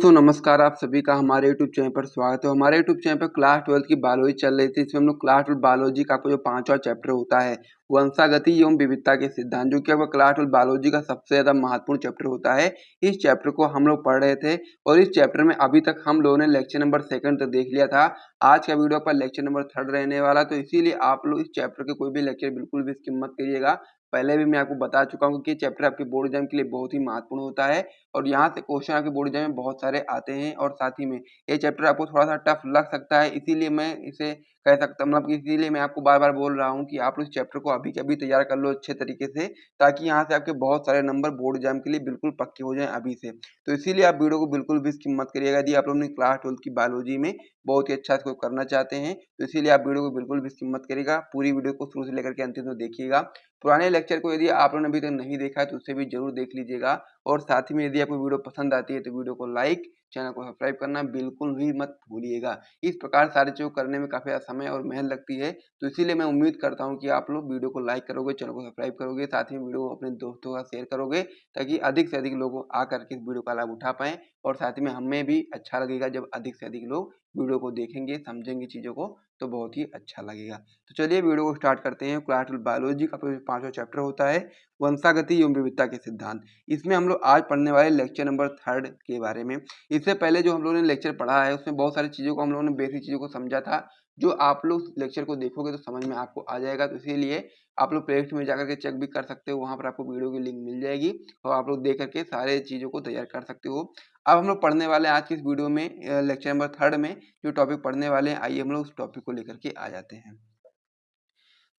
दोस्तों नमस्कार, आप सभी का हमारे यूट्यूब चैनल पर स्वागत है। हमारे यूट्यूब चैनल पर क्लास 12 की बायोलॉजी चल रही थी। इसमें हम लोग क्लास 12 बायोलॉजी का आपको जो 5वां चैप्टर होता है वंशागति एवं विविधता के सिद्धांत, जो कि आपका क्लास 12 बायोलॉजी का सबसे ज़्यादा महत्वपूर्ण चैप्टर होता है। इस चैप्टर को हम लोग पढ़ रहे थे और इस चैप्टर में अभी तक हम लोगों ने लेक्चर नंबर 2 तक देख लिया था। आज का वीडियो पर लेक्चर नंबर 3 रहने वाला, तो इसीलिए आप लोग इस चैप्टर के कोई भी लेक्चर बिल्कुल भी स्किप मत करिएगा। पहले भी मैं आपको बता चुका हूँ कि चैप्टर आपके बोर्ड एग्जाम के लिए बहुत ही महत्वपूर्ण होता है और यहाँ से क्वेश्चन आपके बोर्ड एग्जाम में बहुत सारे आते हैं। और साथ ही में ये चैप्टर आपको थोड़ा सा टफ लग सकता है, इसीलिए मैं इसे कह सकता मतलब कि इसीलिए मैं आपको बार बार बोल रहा हूँ कि आप लोग इस चैप्टर को अभी के अभी तैयार कर लो अच्छे तरीके से, ताकि यहाँ से आपके बहुत सारे नंबर बोर्ड एग्जाम के लिए बिल्कुल पक्के हो जाएं अभी से। तो इसीलिए आप वीडियो को बिल्कुल भी स्किप मत करिएगा। यदि आप लोगों ने क्लास 12 की बायोलॉजी में बहुत ही अच्छा इसको करना चाहते हैं तो इसीलिए आप वीडियो को बिल्कुल भी स्किप मत करिएगा। पूरी वीडियो को शुरू से लेकर के अंतिम तक देखिएगा। पुराने लेक्चर को यदि आप लोगों ने अभी तक नहीं देखा है तो उसे भी जरूर देख लीजिएगा। और साथ ही में यदि आपको वीडियो पसंद आती है तो वीडियो को लाइक, चैनल को सब्सक्राइब करना बिल्कुल भी मत भूलिएगा। इस प्रकार सारी चीज़ों करने में काफ़ी समय और मेहनत लगती है, तो इसीलिए मैं उम्मीद करता हूं कि आप लोग वीडियो को लाइक करोगे, चैनल को सब्सक्राइब करोगे, साथ ही वीडियो को अपने दोस्तों का शेयर करोगे, ताकि अधिक से अधिक लोग आकर के इस वीडियो का लाभ उठा पाएँ। और साथ ही में हमें भी अच्छा लगेगा जब अधिक से अधिक लोग वीडियो को देखेंगे, समझेंगे चीज़ों को, तो बहुत ही अच्छा लगेगा। तो चलिए वीडियो को स्टार्ट करते हैं। क्लास 12 बायोलॉजी का 5वां चैप्टर होता है वंशागति एवं विविधता के सिद्धांत। इसमें हम लोग आज पढ़ने वाले लेक्चर नंबर 3 के बारे में। इससे पहले जो हम लोगों ने लेक्चर पढ़ा है उसमें बहुत सारी चीज़ों को हम लोगों ने बेसिक चीज़ों को समझा था, जो आप लोग लेक्चर को देखोगे तो समझ में आपको आ जाएगा। तो इसीलिए आप लोग प्लेलिस्ट में जाकर के चेक भी कर सकते हो, वहाँ पर आपको वीडियो की लिंक मिल जाएगी और आप लोग देख करके सारे चीज़ों को तैयार कर सकते हो। अब हम लोग पढ़ने वाले हैं आज की इस वीडियो में लेक्चर नंबर 3 में जो टॉपिक पढ़ने वाले हैं, आइए हम लोग उस टॉपिक को लेकर के आ जाते हैं।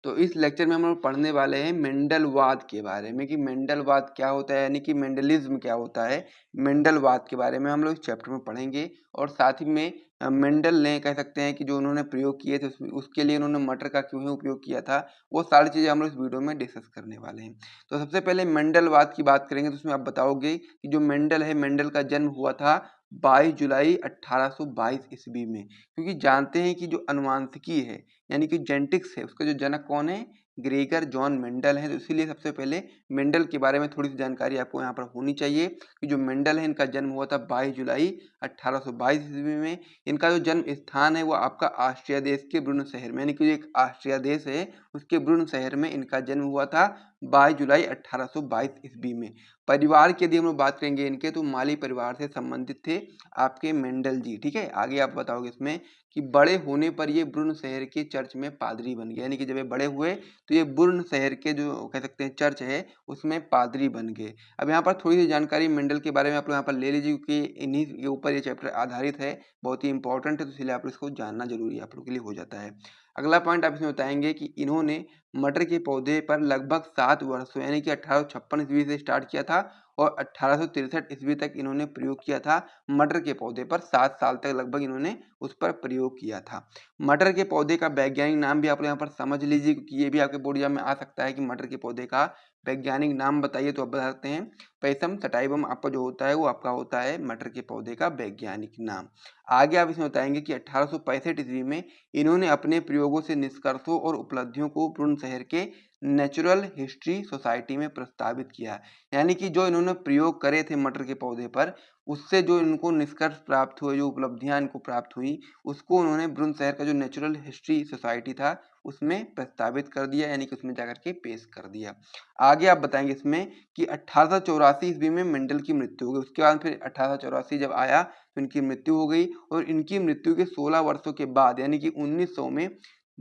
तो इस लेक्चर में हम लोग पढ़ने वाले हैं मेंडलवाद के बारे में कि मेंडलवाद क्या होता है, यानी कि मेंडलिज्म क्या होता है। मेंडलवाद के बारे में हम लोग इस चैप्टर में पढ़ेंगे। और साथ ही में मेंडल ने कह सकते हैं कि जो उन्होंने प्रयोग किए थे उसके लिए उन्होंने मटर का क्यों ही उपयोग किया था, वो सारी चीज़ें हम लोग इस वीडियो में डिस्कस करने वाले हैं। तो सबसे पहले मेंडलवाद की बात करेंगे तो उसमें आप बताओगे कि जो मेंडल है, मेंडल का जन्म हुआ था 22 जुलाई 1822 ईस्वी में। क्योंकि जानते हैं कि जो अनुवांशिकी है यानी कि जेनेटिक्स है, उसका जो जनक कौन है, ग्रेगर जॉन मेंडल है। तो इसीलिए सबसे पहले मेंडल के बारे में थोड़ी सी जानकारी आपको यहाँ पर होनी चाहिए कि जो मेंडल है इनका जन्म हुआ था 22 जुलाई 1822 ईस्वी में। इनका जो जन्म स्थान है वो आपका ऑस्ट्रिया देश के ब्रुन शहर में, यानी कि एक ऑस्ट्रिया देश है उसके ब्रुन शहर में इनका जन्म हुआ था 22 जुलाई 1822 ईस्वी में। परिवार की यदि हम लोग बात करेंगे इनके, तो माली परिवार से संबंधित थे आपके मेंडल जी। ठीक है, आगे आप बताओगे इसमें कि बड़े होने पर ये ब्रुन शहर के चर्च में पादरी बन गए, यानी कि जब ये बड़े हुए तो ये ब्रुन शहर के जो कह सकते हैं चर्च है उसमें पादरी बन गए। अब यहाँ पर थोड़ी सी जानकारी मेंडल के बारे में आप लोग यहाँ पर ले लीजिए, क्योंकि इन्हीं के ऊपर ये चैप्टर आधारित है, बहुत ही इंपॉर्टेंट है, तो इसलिए आप लोग इसको जानना जरूरी आप लोग के लिए हो जाता है। अगला पॉइंट आप इसमें बताएंगे कि इन्होंने मटर के पौधे पर लगभग 7 वर्षों यानी कि 1856 ईस्वी से स्टार्ट किया था और 1863 ईस्वी तक इन्होंने प्रयोग किया था। मटर के पौधे पर 7 साल तक लगभग इन्होंने उस पर प्रयोग किया था। मटर के पौधे का वैज्ञानिक नाम भी आप लोग यहाँ पर समझ लीजिए, क्योंकि ये भी आपके बोर्ड एग्जाम में आ सकता है कि मटर के पौधे का वैज्ञानिक नाम बताइए, तो आप बता सकते हैं पैसम सटाइवम आपका जो होता है वो आपका होता है मटर के पौधे का वैज्ञानिक नाम। आगे आप इसमें बताएंगे कि 1865 ईस्वी में इन्होंने अपने प्रयोगों से निष्कर्षों और उपलब्धियों को ब्रुन शहर के नेचुरल हिस्ट्री सोसाइटी में प्रस्तावित किया। यानी कि जो इन्होंने प्रयोग करे थे मटर के पौधे पर, उससे जो इनको निष्कर्ष प्राप्त हुए, जो उपलब्धियां इनको प्राप्त हुई, उसको उन्होंने ब्रुन शहर का जो नेचुरल हिस्ट्री सोसाइटी था उसमें प्रस्तावित कर दिया, यानी कि उसमें जाकर के पेश कर दिया। आगे आप बताएंगे इसमें कि 1884 ईस्वी में मेंडल की मृत्यु हो गई। उसके बाद फिर 1884 जब आया तो इनकी मृत्यु हो गई और इनकी मृत्यु के 16 वर्षों के बाद यानी कि 1900 में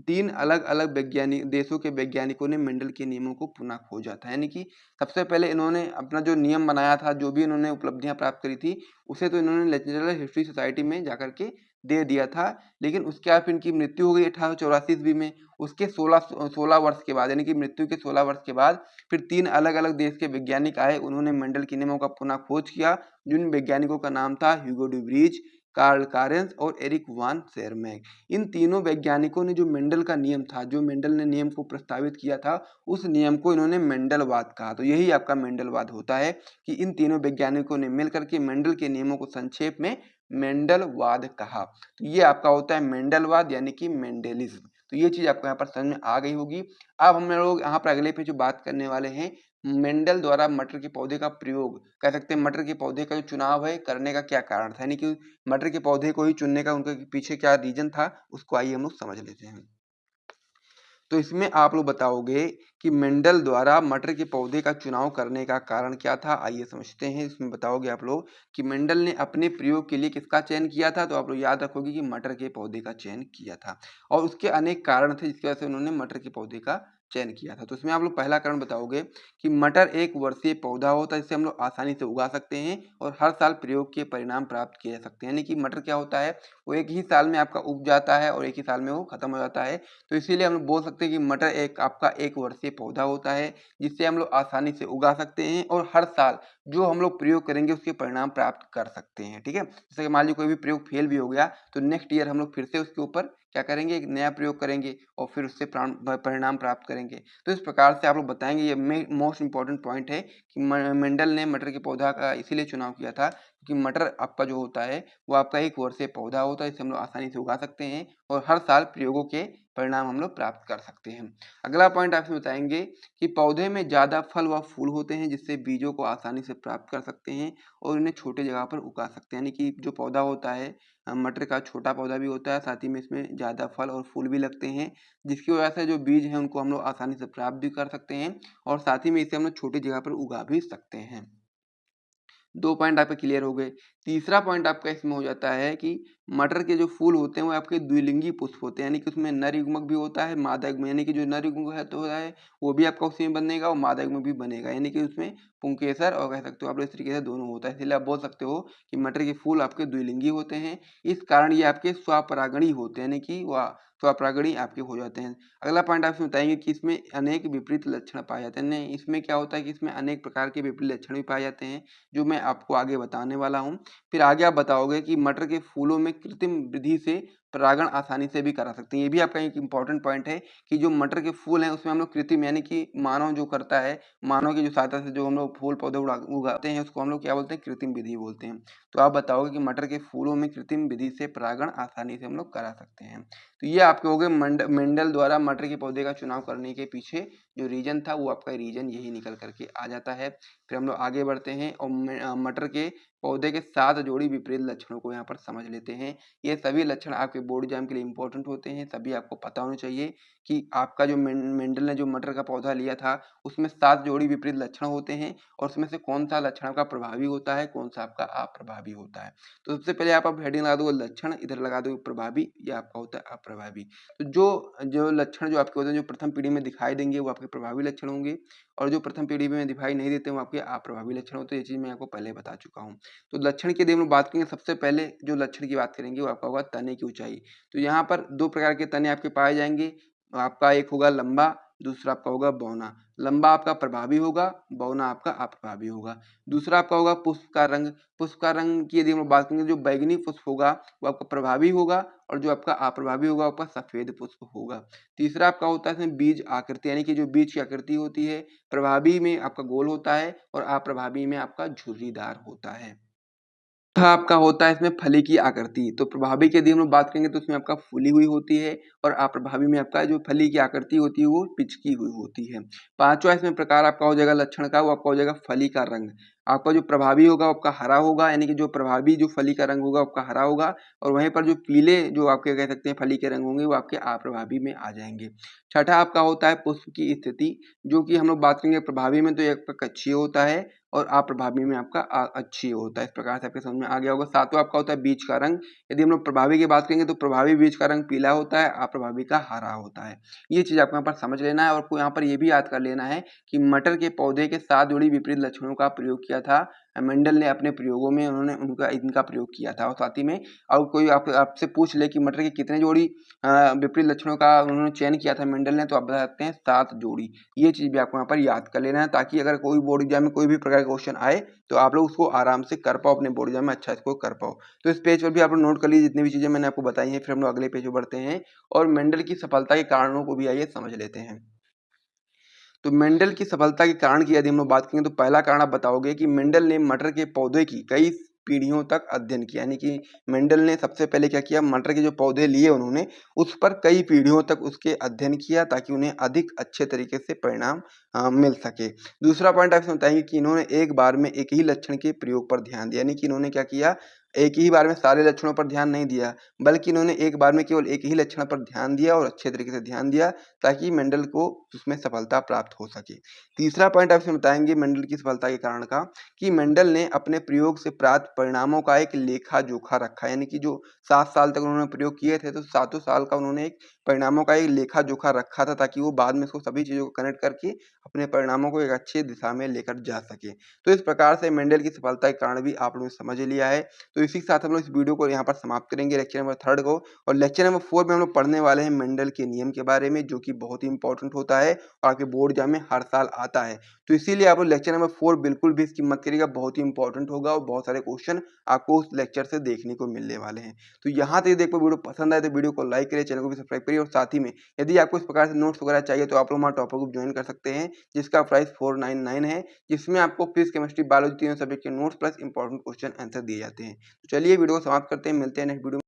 3 अलग अलग वैज्ञानिक देशों के वैज्ञानिकों ने मेंडल के नियमों को पुनः खोजा था। यानी कि सबसे पहले इन्होंने अपना जो नियम बनाया था, जो भी इन्होंने उपलब्धियां प्राप्त करी थी, उसे तो इन्होंने नेचुरल हिस्ट्री सोसाइटी में जाकर के दे दिया था। लेकिन उसके बाद इनकी मृत्यु हो गई 1884 ईस्वी में। उसके 16 वर्ष के बाद यानी कि मृत्यु के 16 वर्ष के बाद फिर 3 अलग अलग देश के वैज्ञानिक आए, उन्होंने मेंडल के नियमों का पुनः खोज किया। जिन वैज्ञानिकों का नाम था ह्यूगो ड्यूब्रीज, कार्ल कारेंस और एरिक वान शेरमैक। इन तीनों वैज्ञानिकों ने जो मेंडल का नियम था, जो मेंडल ने नियम को प्रस्तावित किया था, उस नियम को इन्होंने मेंडलवाद कहा। तो यही आपका मेंडलवाद होता है कि इन तीनों वैज्ञानिकों ने मिलकर के मेंडल के नियमों को संक्षेप में मेंडलवाद कहा। तो ये आपका होता है मेंडलवाद यानी कि मेंडेलिज्म। तो ये चीज आपको यहाँ पर समझ में आ गई होगी। अब हम लोग यहाँ पर अगले पे जो बात करने वाले हैं मेंडल द्वारा मटर के पौधे का प्रयोग, कह सकते हैं मटर के पौधे का जो चुनाव है करने का क्या कारण था, यानी कि मटर के पौधे को ही चुनने का उनके पीछे क्या रीजन था, उसको आइए हम लोग समझ लेते हैं। तो इसमें आप लोग बताओगे कि मेंडल द्वारा मटर के पौधे का चुनाव करने का कारण क्या था, आइए समझते हैं। इसमें बताओगे आप लोग कि मेंडल ने अपने प्रयोग के लिए किसका चयन किया था, तो आप लोग याद रखोगे कि मटर के पौधे का चयन किया था और उसके अनेक कारण थे जिसकी वजह से उन्होंने मटर के पौधे का चयन किया था। तो इसमें आप लोग पहला कारण बताओगे कि मटर एक वर्षीय पौधा होता है जिसे हम लोग आसानी से उगा सकते हैं और हर साल प्रयोग के परिणाम प्राप्त किए जा सकते हैं, यानी कि मटर क्या होता है, वो एक ही साल में आपका उग जाता है और एक ही साल में वो खत्म हो जाता है। तो इसीलिए हम लोग बोल सकते हैं कि मटर एक आपका एक वर्षीय पौधा होता है जिससे हम लोग आसानी से उगा सकते हैं और हर साल जो हम लोग प्रयोग करेंगे उसके परिणाम प्राप्त कर सकते हैं। ठीक है, जैसे कि मान लीजिए कोई भी प्रयोग फेल भी हो गया तो नेक्स्ट ईयर हम लोग फिर से उसके ऊपर क्या करेंगे, एक नया प्रयोग करेंगे और फिर उससे परिणाम प्राप्त करेंगे। तो इस प्रकार से आप लोग बताएंगे, ये मोस्ट इंपॉर्टेंट पॉइंट है कि मेंडल ने मटर के पौधा का इसीलिए चुनाव किया था क्योंकि मटर आपका जो होता है वो आपका एक वर्षीय पौधा होता है, इसे हम लोग आसानी से उगा सकते हैं और हर साल प्रयोगों के परिणाम हम लोग प्राप्त कर सकते हैं। अगला पॉइंट आपसे बताएंगे कि पौधे में ज़्यादा फल व फूल होते हैं जिससे बीजों को आसानी से प्राप्त कर सकते हैं और इन्हें छोटे जगह पर उगा सकते हैं, यानी कि जो पौधा होता है मटर का छोटा पौधा भी होता है, साथ ही में इसमें ज़्यादा फल और फूल भी लगते हैं जिसकी वजह से जो बीज हैं उनको हम लोग आसानी से प्राप्त भी कर सकते हैं और साथ ही में इसे हम लोग छोटी जगह पर उगा भी सकते हैं। 2 पॉइंट आपके क्लियर हो गए। तीसरा पॉइंट आपका इसमें हो जाता है कि मटर के जो फूल होते हैं वो आपके द्विलिंगी पुष्प होते हैं, यानी कि उसमें नर युग्मक भी होता है, मादा युग्मक, यानी कि जो नर युग्मक है तो है वो भी आपका उसी में बनेगा और मादा युग्मक भी बनेगा, यानी कि उसमें पुंकेसर और कह सकते हो आप लोग इस तरीके से दोनों होता है। इसलिए आप बोल सकते हो कि मटर के फूल आपके द्विलिंगी होते हैं, इस कारण ये आपके स्वपरागणी होते हैं, यानी कि वह स्वपरागणी आपके हो जाते हैं। अगला पॉइंट आपसे बताएंगे कि इसमें अनेक विपरीत लक्षण पाए जाते हैं। नहीं, इसमें क्या होता है कि इसमें अनेक प्रकार के विपरीत लक्षण भी पाए जाते हैं जो मैं आपको आगे बताने वाला हूँ। फिर आगे आप बताओगे कि मटर के फूलों में कृत्रिम विधि से परागण आसानी से भी करा सकते हैं। ये भी आपका एक इम्पॉर्टेंट पॉइंट है कि जो मटर के फूल हैं उसमें हम लोग कृत्रिम, यानी कि मानव जो करता है, मानव की जो सहायता से जो हम लोग फूल पौधे उगाते हैं उसको हम लोग क्या बोलते हैं, कृत्रिम विधि बोलते हैं। तो आप बताओगे कि मटर के फूलों में कृत्रिम विधि से परागण आसानी से हम लोग करा सकते हैं। तो ये आपके हो गए मेंडल द्वारा मटर के पौधे का चुनाव करने के पीछे जो रीजन था वो आपका रीजन यही निकल करके आ जाता है। फिर हम लोग आगे बढ़ते हैं और मटर के पौधे के 7 जोड़ी विपरीत लक्षणों को यहाँ पर समझ लेते हैं। ये सभी लक्षण आपके बोर्ड एग्जाम के लिए इंपॉर्टेंट होते हैं, सभी आपको पता होने चाहिए कि आपका जो मेंडल ने जो मटर का पौधा लिया था उसमें 7 जोड़ी विपरीत लक्षण होते हैं और उसमें से कौन सा लक्षण आपका प्रभावी होता है, कौन सा आपका अप्रभावी होता है। तो सबसे पहले आप हेडिंग लगा दो लक्षण, इधर लगा दो प्रभावी, या आपका होता है अप्रभावी। तो जो जो लक्षण जो आपके होते हैं जो प्रथम पीढ़ी में दिखाई देंगे वो आपके प्रभावी लक्षण होंगे और जो प्रथम पीढ़ी में दिखाई नहीं देते वो आपके अप्रभावी लक्षण होते हैं। ये चीज़ मैं आपको पहले बता चुका हूँ। तो लक्षण की यदि हम बात करेंगे, सबसे पहले जो लक्षण की बात करेंगे वो आपका होगा तने की ऊंचाई। तो यहाँ पर 2 प्रकार के तने आपके पाए जाएंगे, आपका एक होगा लंबा, दूसरा आपका होगा बौना। लंबा आपका प्रभावी होगा, बौना आपका अप्रभावी होगा। दूसरा आपका होगा पुष्प का रंग। पुष्प का रंग की यदि हम बात करेंगे, जो बैंगनी पुष्प होगा वो आपका प्रभावी होगा और जो आपका अप्रभावी होगा आपका सफेद पुष्प होगा। तीसरा आपका होता है इसमें बीज आकृति, यानी कि जो बीज की आकृति होती है प्रभावी में आपका गोल होता है और अप्रभावी में आपका झुर्रीदार होता है। आपका होता है इसमें फली की आकृति। तो प्रभावी की यदि हम लोग बात करेंगे तो उसमें आपका फूली हुई होती है और अप्रभावी में आपका जो फली की आकृति होती है वो पिचकी हुई होती है। पांचवा इसमें प्रकार आपका हो जाएगा लक्षण का, वो आपका हो जाएगा फली का रंग। आपका जो प्रभावी होगा वो आपका हरा होगा, यानी कि जो प्रभावी जो फली का रंग होगा आपका हरा होगा और वहीं पर जो पीले जो आपके कह सकते हैं फली के रंग होंगे वो आपके अप्रभावी में आ जाएंगे। छठा आपका होता है पुष्प की स्थिति, जो कि हम लोग बात करेंगे प्रभावी में तो ये आपका कक्षीय होता है और अप्रभावी में आपका अक्षीय होता है। इस प्रकार से आपके समझ में आ गया होगा। सातवां आपका होता है बीज का रंग। यदि हम लोग प्रभावी की बात करेंगे तो प्रभावी बीज का रंग पीला होता है, अप्रभावी का हरा होता है। ये चीज आपको यहाँ पर समझ लेना है और आपको यहाँ पर ये भी याद कर लेना है कि मटर के पौधे के 7 जोड़ी विपरीत लक्षणों का प्रयोग किया था मेंडल ने अपने प्रयोगों में, उन्होंने इनका प्रयोग किया था। और साथ ही में और कोई आपसे पूछ ले कि मटर के कितने जोड़ी विपरीत लक्षणों का उन्होंने चयन किया था मेंडल ने, तो आप बता सकते हैं 7 जोड़ी। ये चीज भी आपको यहाँ पर याद कर लेना है ताकि अगर कोई बोर्ड एग्जाम में कोई भी प्रकार का क्वेश्चन आए तो आप लोग उसको आराम से कर पाओ, अपने बोर्ड एग्जाम में अच्छा इसको कर पाओ। तो इस पेज पर भी आप लोग नोट कर लीजिए जितनी भी चीजें मैंने आपको बताई हैं। फिर हम लोग अगले पेज पर बढ़ते हैं और मेंडल की सफलता के कारणों को भी आइए समझ लेते हैं। तो मेंडल की सफलता के कारण की यदि हम लोग बात करें तो पहला कारण आप बताओगे कि मेंडल ने मटर के पौधे की कई पीढ़ियों तक अध्ययन किया। यानी कि मेंडल ने सबसे पहले क्या किया, मटर के जो पौधे लिए उन्होंने उस पर कई पीढ़ियों तक उसके अध्ययन किया ताकि उन्हें अधिक अच्छे तरीके से परिणाम मिल सके। दूसरा पॉइंट आप बताएंगे कि इन्होंने एक बार में एक ही लक्षण के प्रयोग पर ध्यान दिया। यानी कि इन्होंने क्या किया, एक ही बार में सारे लक्षणों पर ध्यान नहीं दिया, बल्कि इन्होंने एक बार में केवल एक ही लक्षण पर ध्यान दिया और अच्छे तरीके से ध्यान दिया ताकि मेंडल को उसमें सफलता प्राप्त हो सके। तीसरा पॉइंट आप बताएंगे मेंडल की सफलता के कारण का, कि मेंडल ने अपने प्रयोग से प्राप्त परिणामों का एक लेखा जोखा रखा। यानी कि जो 7 साल तक उन्होंने प्रयोग किए थे तो 7 साल का उन्होंने एक परिणामों का एक लेखा जोखा रखा था ताकि वो बाद में इसको सभी चीजों को कनेक्ट करके अपने परिणामों को एक अच्छी दिशा में लेकर जा सके। तो इस प्रकार से मेंडल की सफलता के कारण भी आप लोगों ने समझ लिया है। तो इसी के साथ हम लोग इस वीडियो को यहाँ पर समाप्त करेंगे, लेक्चर नंबर 3 को। और लेक्चर नंबर 4 में हम लोग पढ़ने वाले हैं मेंडल के नियम के बारे में, जो कि बहुत ही इंपॉर्टेंट होता है और आपके बोर्ड एग्जाम में हर साल आता है। तो इसीलिए आप लोग लेक्चर नंबर 4 बिल्कुल भी स्किप मत करिएगा, बहुत ही इंपॉर्टेंट होगा और बहुत सारे क्वेश्चन आपको उस लेक्चर से देखने को मिलने वाले हैं। तो यहाँ तक देखो वीडियो पसंद आए तो वीडियो को लाइक करिए, चैनल को भी सब्सक्राइब करिए और साथ ही में यदि आपको इस प्रकार से नोट्स वगैरह चाहिए तो आप लोग हमारा टॉपर ग्रुप ज्वाइन कर सकते हैं, जिसका प्राइस 499 है, जिसमें आपको फिजिक्स, केमिस्ट्री, बायोलॉजी तीनों सब्जेक्ट के notes plus important question answer दिए जाते हैं। तो चलिए वीडियो को समाप्त करते हैं, मिलते हैं नेक्स्ट वीडियो में।